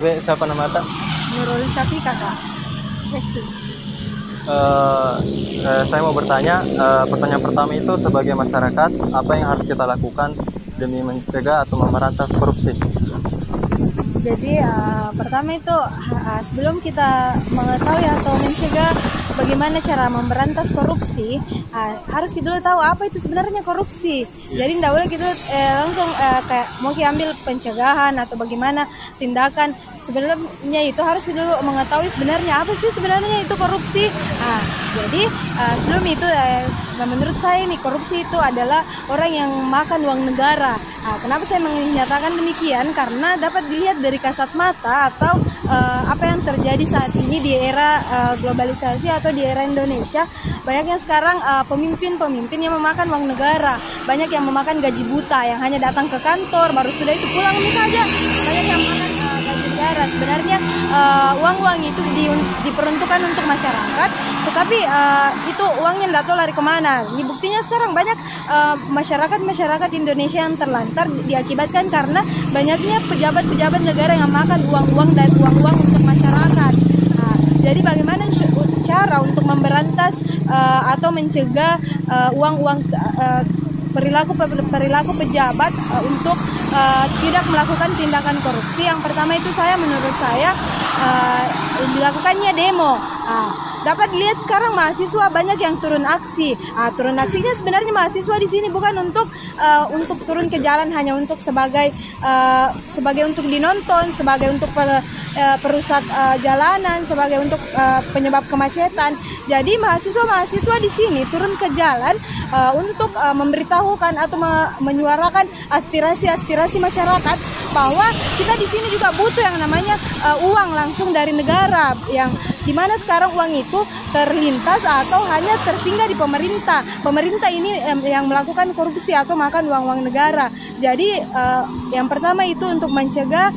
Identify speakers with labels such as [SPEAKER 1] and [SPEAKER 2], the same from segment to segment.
[SPEAKER 1] Siapa nama Kak?
[SPEAKER 2] Nurul Safika, Kak. Yes.
[SPEAKER 1] Saya mau bertanya, pertanyaan pertama itu sebagai masyarakat, apa yang harus kita lakukan demi mencegah atau memberantas korupsi?
[SPEAKER 2] Jadi pertama itu sebelum kita mengetahui atau mencegah bagaimana cara memberantas korupsi, harus kita dulu tahu apa itu sebenarnya korupsi. Jadi tidak boleh kita langsung kayak mau ambil pencegahan atau bagaimana tindakan. Sebelumnya itu harus kita dulu mengetahui sebenarnya apa sih sebenarnya itu korupsi. Jadi sebelum itu menurut saya nih korupsi itu adalah orang yang makan uang negara. Kenapa saya menyatakan demikian? Karena dapat dilihat dari kasat mata atau apa yang terjadi saat ini di era globalisasi atau di era Indonesia. Banyak yang sekarang pemimpin-pemimpin yang memakan uang negara. Banyak yang memakan gaji buta yang hanya datang ke kantor baru sudah itu pulang saja. Banyak yang makan gaji negara. Sebenarnya uang-uang itu diperuntukkan untuk masyarakat, tetapi itu uangnya tidak tahu lari kemana. Ini buktinya sekarang banyak masyarakat Indonesia yang terlantar diakibatkan karena banyaknya pejabat-pejabat negara yang makan uang-uang dan uang-uang untuk masyarakat. Jadi bagaimana cara untuk memberantas atau mencegah uang-uang perilaku pejabat untuk tidak melakukan tindakan korupsi? Yang pertama itu menurut saya dilakukannya demo. Dapat dilihat sekarang mahasiswa banyak yang turun aksi. Turun aksinya sebenarnya mahasiswa di sini bukan untuk turun ke jalan hanya untuk sebagai untuk dinonton, sebagai untuk perusak jalanan, sebagai untuk penyebab kemacetan. Jadi mahasiswa di sini turun ke jalan untuk memberitahukan atau menyuarakan aspirasi masyarakat bahwa kita di sini juga butuh yang namanya uang langsung dari negara, yang dimana sekarang uang itu terlintas atau hanya tersinggah di pemerintah. Pemerintah ini yang melakukan korupsi atau makan uang-uang negara. Jadi yang pertama itu untuk mencegah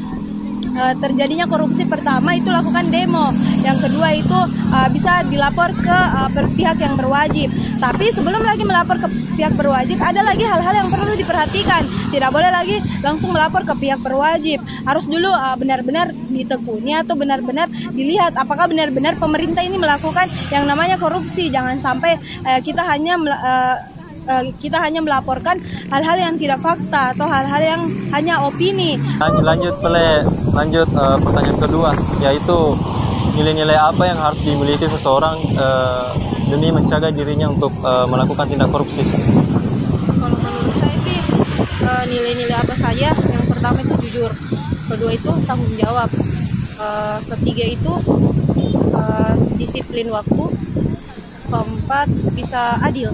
[SPEAKER 2] terjadinya korupsi, pertama itu lakukan demo. Yang kedua itu bisa dilapor ke pihak yang berwajib. Tapi sebelum lagi melapor ke pihak berwajib, ada lagi hal-hal yang perlu diperhatikan. Tidak boleh lagi langsung melapor ke pihak berwajib. Harus dulu benar-benar ditekuni atau benar-benar dilihat apakah benar-benar pemerintah ini melakukan yang namanya korupsi. Jangan sampai kita hanya melaporkan hal-hal yang tidak fakta atau hal-hal yang hanya opini.
[SPEAKER 1] Lanjut pertanyaan kedua, yaitu nilai-nilai apa yang harus dimiliki seseorang demi mencegah dirinya untuk melakukan tindak korupsi?
[SPEAKER 2] Kalau menurut saya sih nilai-nilai apa saja. Yang pertama itu jujur, kedua itu tanggung jawab, ketiga itu disiplin waktu, keempat bisa adil.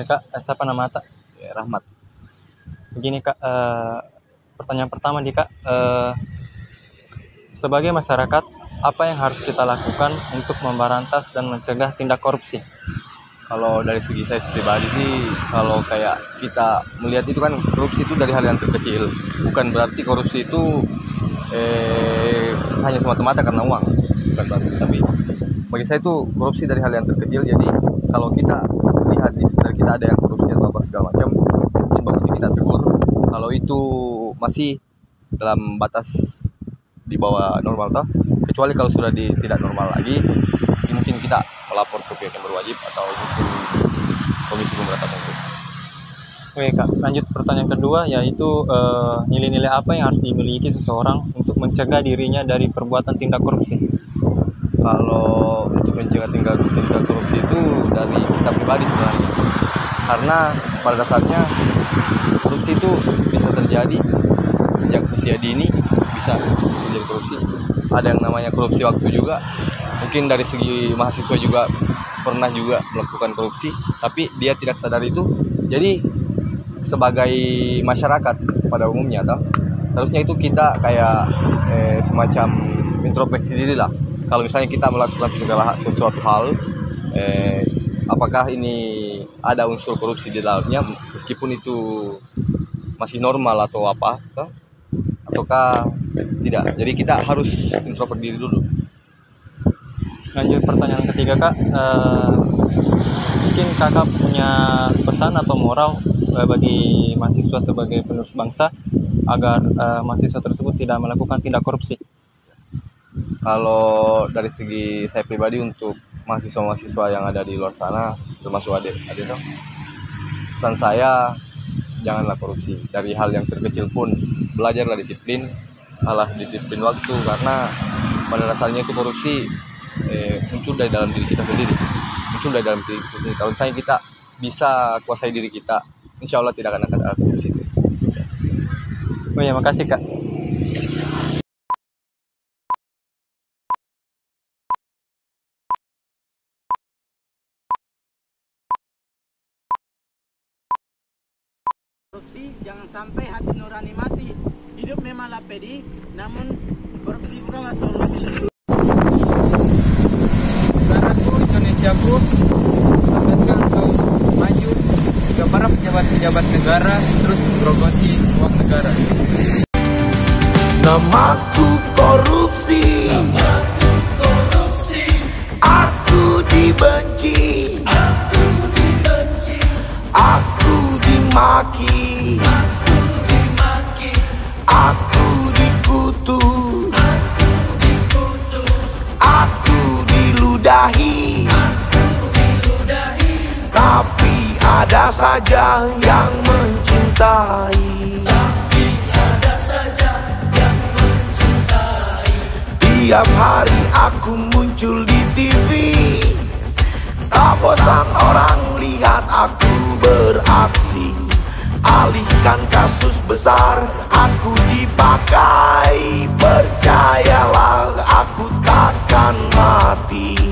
[SPEAKER 1] Kak, siapa nama Kak?
[SPEAKER 3] Rahmat.
[SPEAKER 1] Begini Kak, pertanyaan pertama nih Kak, sebagai masyarakat apa yang harus kita lakukan untuk memberantas dan mencegah tindak korupsi?
[SPEAKER 3] Kalau dari segi saya pribadi sih, kalau kayak kita melihat itu kan korupsi itu dari hal yang terkecil. Bukan berarti korupsi itu hanya semata-mata karena uang. Bukan berarti, tapi bagi saya itu korupsi dari hal yang terkecil. Jadi kalau kita lihat di sekitar kita ada yang korupsi atau apa segala macam, mungkin bagusnya kita tegur. Kalau itu masih dalam batas di bawah normal toh, kecuali kalau sudah tidak normal lagi, mungkin kita melapor ke pihak yang berwajib atau mungkin Komisi Pemberantasan Korupsi.
[SPEAKER 1] Oke Kak, lanjut pertanyaan kedua, yaitu nilai-nilai apa yang harus dimiliki seseorang untuk mencegah dirinya dari perbuatan tindak korupsi?
[SPEAKER 3] Kalau untuk mencegah tindak korupsi itu dari kita pribadi sebenarnya, karena pada dasarnya korupsi itu bisa terjadi sejak usia dini, bisa menjadi korupsi. Ada yang namanya korupsi waktu juga, mungkin dari segi mahasiswa juga pernah juga melakukan korupsi, tapi dia tidak sadar itu. Jadi sebagai masyarakat pada umumnya seharusnya itu kita kayak semacam introspeksi diri lah. Kalau misalnya kita melakukan sesuatu hal, apakah ini ada unsur korupsi di dalamnya, meskipun itu masih normal atau apa, ataukah tidak. Jadi kita harus introvert diri dulu.
[SPEAKER 1] Lanjut pertanyaan ketiga Kak, mungkin Kakak punya pesan atau moral bagi mahasiswa sebagai penerus bangsa, agar mahasiswa tersebut tidak melakukan tindak korupsi?
[SPEAKER 3] Kalau dari segi saya pribadi untuk mahasiswa-mahasiswa yang ada di luar sana, termasuk adik dong, pesan saya janganlah korupsi. Dari hal yang terkecil pun belajarlah disiplin, disiplin waktu, karena pada dasarnya itu korupsi muncul dari dalam diri kita sendiri, Kalau misalnya kita bisa kuasai diri kita, insya Allah tidak akan ada korupsi.
[SPEAKER 1] Oh ya, makasih Kak.
[SPEAKER 4] Korupsi jangan sampai hati nurani mati. Hidup memanglah pedih, namun korupsi bukanlah solusi.
[SPEAKER 5] Negaraku, Indonesiaku, agar engkau maju jika para pejabat-pejabat negara terus menggerogoti uang negara.
[SPEAKER 6] Namaku korupsi, aku dibenci, aku dimaki, aku dikutuk, aku diludahi, tapi ada saja yang mencintai. Tiap hari aku muncul di TV, tak bosan orang lihat aku beraksi. Alihkan kasus besar, aku dipakai. Percayalah aku takkan mati.